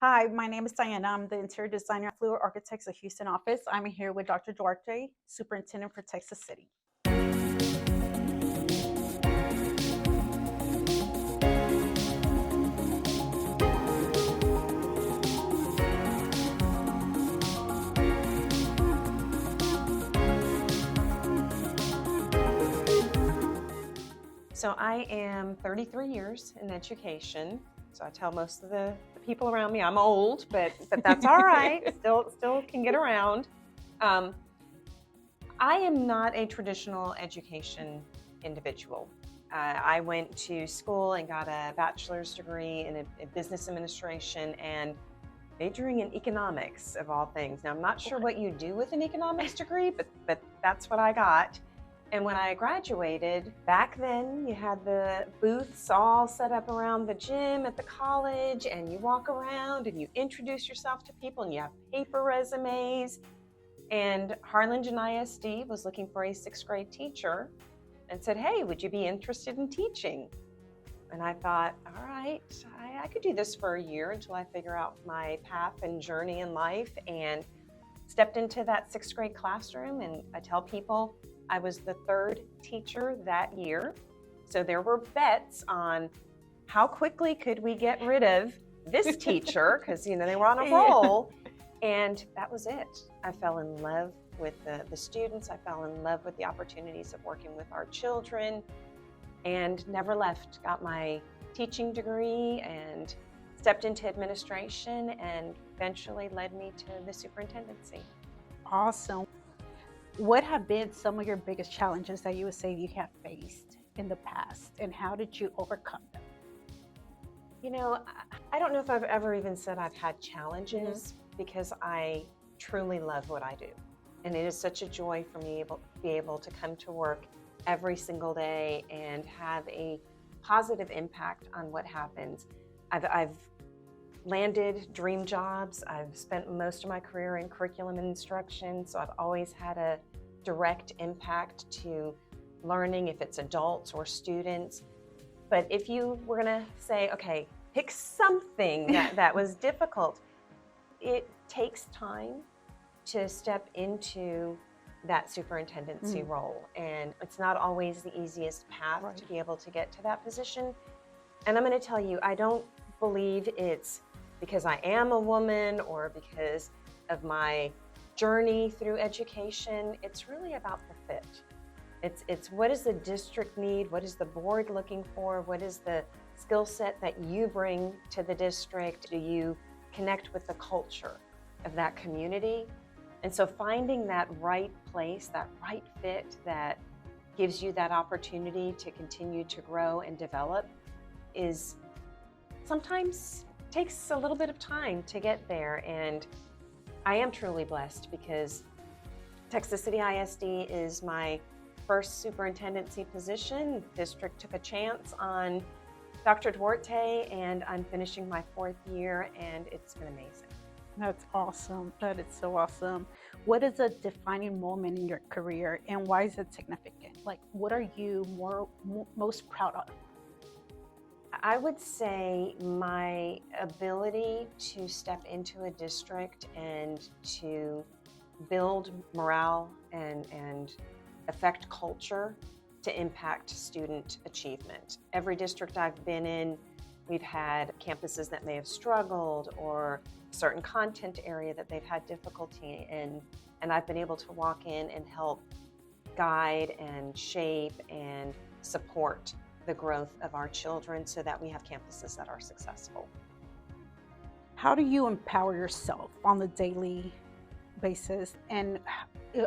Hi, my name is Diana. I'm the interior designer at Fluid Architects of Houston office. I'm here with Dr. Duarte, Superintendent for Texas City. So I am 33 years in education. So I tell most of the people around me I'm old, but that's all right. Still can get around. Um, I am not a traditional education individual. I went to school and got a bachelor's degree in business administration and majoring in economics of all things. Now I'm not sure what you do with an economics degree, but that's what I got. And when I graduated, back then you had the booths all set up around the gym at the college, and you walk around and you introduce yourself to people and you have paper resumes. And Harlingen ISD was looking for a 6th grade teacher and said, "Hey, would you be interested in teaching?" And I thought, all right, I could do this for a year until I figure out my path and journey in life, and stepped into that 6th grade classroom. And I tell people I was the 3rd teacher that year. So there were bets on how quickly could we get rid of this teacher, because they were on a roll. And that was it. I fell in love with the students. I fell in love with the opportunities of working with our children, and never left. Got my teaching degree and stepped into administration, and eventually led me to the superintendency. Awesome. What have been some of your biggest challenges that you would say you have faced in the past, and how did you overcome them? I don't know if I've ever even said I've had challenges, because I truly love what I do. And it is such a joy for me to be able to come to work every single day and have a positive impact on what happens. I've landed dream jobs. I've spent most of my career in curriculum and instruction, so I've always had a direct impact to learning, if it's adults or students. But if you were gonna say, okay, pick something that was difficult, it takes time to step into that superintendency role. And it's not always the easiest path to be able to get to that position. And I'm going to tell you, I don't believe it's because I am a woman or because of my journey through education. It's really about the fit. It's what does the district need? What is the board looking for? What is the skill set that you bring to the district? Do you connect with the culture of that community? And so finding that right place, that right fit that gives you that opportunity to continue to grow and develop is sometimes takes a little bit of time to get there. And I am truly blessed because Texas City ISD is my first superintendency position. The district took a chance on Dr. Duarte, and I'm finishing my 4th year, and it's been amazing. That's awesome. That is so awesome. What is a defining moment in your career, and why is it significant? Like, what are you most proud of? I would say my ability to step into a district and to build morale and affect culture to impact student achievement. Every district I've been in, we've had campuses that may have struggled, or a certain content area that they've had difficulty in, and I've been able to walk in and help guide and shape and support the growth of our children so that we have campuses that are successful. How do you empower yourself on a daily basis? And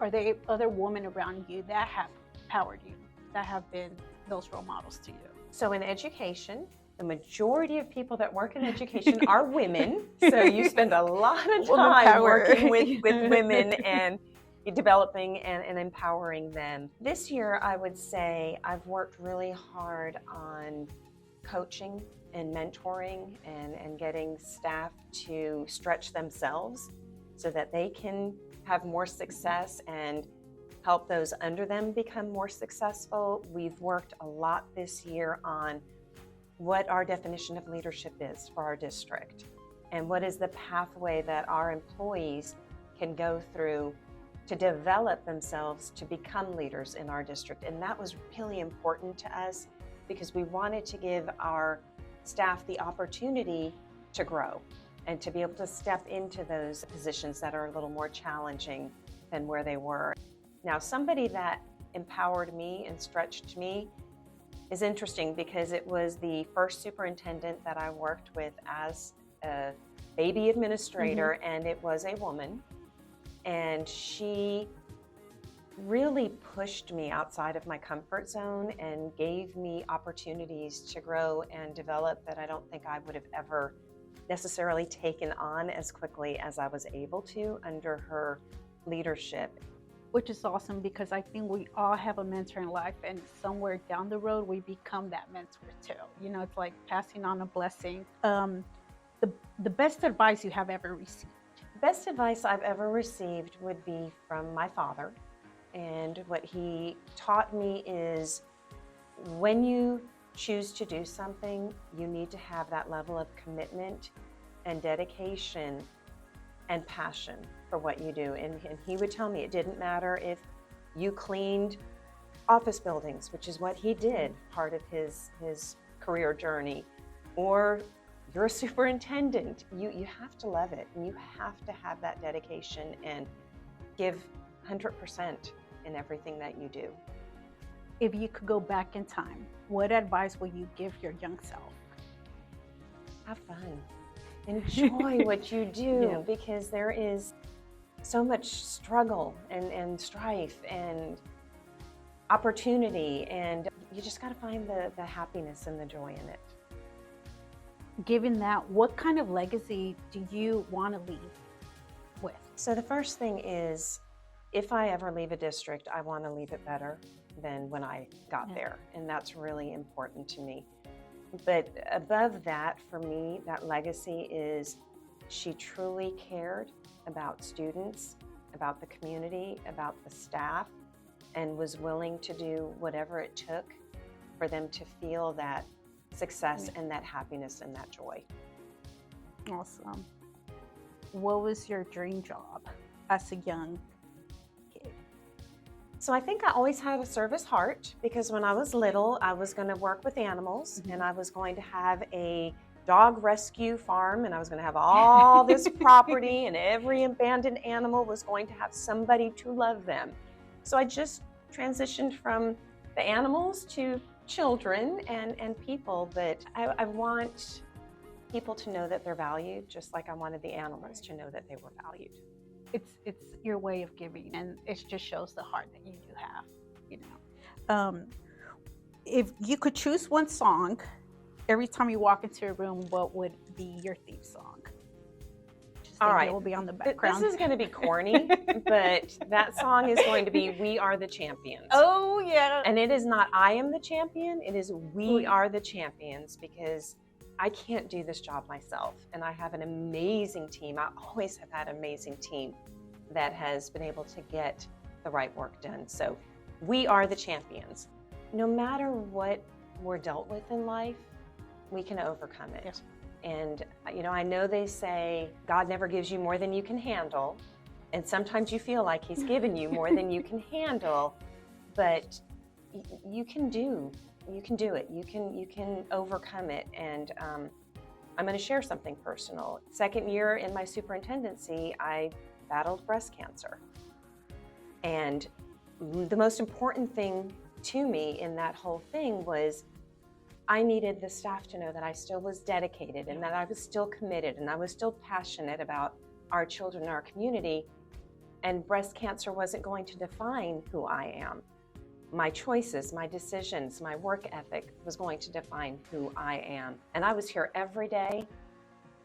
are there other women around you that have empowered you, that have been those role models to you? So in education, the majority of people that work in education are women. So you spend a lot of time working with women and developing and empowering them. This year, I would say I've worked really hard on coaching and mentoring and getting staff to stretch themselves so that they can have more success and help those under them become more successful. We've worked a lot this year on what our definition of leadership is for our district. and what is the pathway that our employees can go through to develop themselves to become leaders in our district. And that was really important to us because we wanted to give our staff the opportunity to grow and to be able to step into those positions that are a little more challenging than where they were. Now, somebody that empowered me and stretched me is interesting because it was the first superintendent that I worked with as a baby administrator, and it was a woman. And she really pushed me outside of my comfort zone and gave me opportunities to grow and develop that I don't think I would have ever necessarily taken on as quickly as I was able to under her leadership. Which is awesome because I think we all have a mentor in life, and somewhere down the road we become that mentor too. You know, it's like passing on a blessing. The best advice you have ever received? Best advice I've ever received would be from my father. And what he taught me is when you choose to do something, you need to have that level of commitment and dedication and passion for what you do. And he would tell me it didn't matter if you cleaned office buildings, which is what he did, part of his career journey, or you're a superintendent. You have to love it, and you have to have that dedication and give 100% in everything that you do. If you could go back in time, what advice would you give your young self? Have fun. Enjoy what you do, because there is so much struggle and strife and opportunity, and you just got to find the happiness and the joy in it. Given that, what kind of legacy do you want to leave with? So the first thing is, if I ever leave a district, I want to leave it better than when I got there. And that's really important to me. But above that, for me, that legacy is she truly cared about students, about the community, about the staff, and was willing to do whatever it took for them to feel that success and that happiness and that joy. Awesome. What was your dream job as a young kid? So I think I always had a service heart, because when I was little, I was going to work with animals, and I was going to have a dog rescue farm, and I was going to have all this property, and every abandoned animal was going to have somebody to love them. So I just transitioned from the animals to children and people, but I want people to know that they're valued, just like I wanted the animals to know that they were valued. It's your way of giving, and it just shows the heart that you do have, you know. If you could choose one song every time you walk into a room, what would be your theme song? All right, it will be on the background. This is going to be corny, but that song is going to be "We Are the Champions." Oh yeah. And it is not "I am the champion," it is "We are the champions," because I can't do this job myself, and I have an amazing team. I always have had an amazing team that has been able to get the right work done. So we are the champions. No matter what we're dealt with in life, we can overcome it. Yes. And you know, I know they say God never gives you more than you can handle, and sometimes you feel like He's given you more than you can handle, but you can do it. You can overcome it. And I'm going to share something personal. Second year in my superintendency, I battled breast cancer, and the most important thing to me in that whole thing was I needed the staff to know that I still was dedicated, and that I was still committed, and I was still passionate about our children and our community, and breast cancer wasn't going to define who I am. My choices, my decisions, my work ethic was going to define who I am. And I was here every day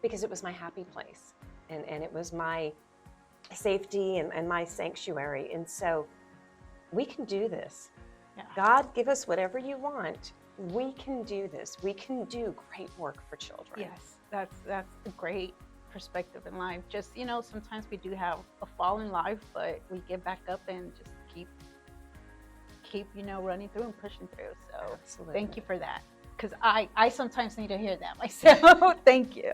because it was my happy place, and it was my safety and my sanctuary. And so we can do this. Yeah. God, give us whatever you want. We can do this. We can do great work for children. Yes, that's a great perspective in life. Just, you know, sometimes we do have a fall in life, but we get back up and just keep you know, running through and pushing through. So Absolutely. Thank you for that, because I sometimes need to hear that myself. Thank you.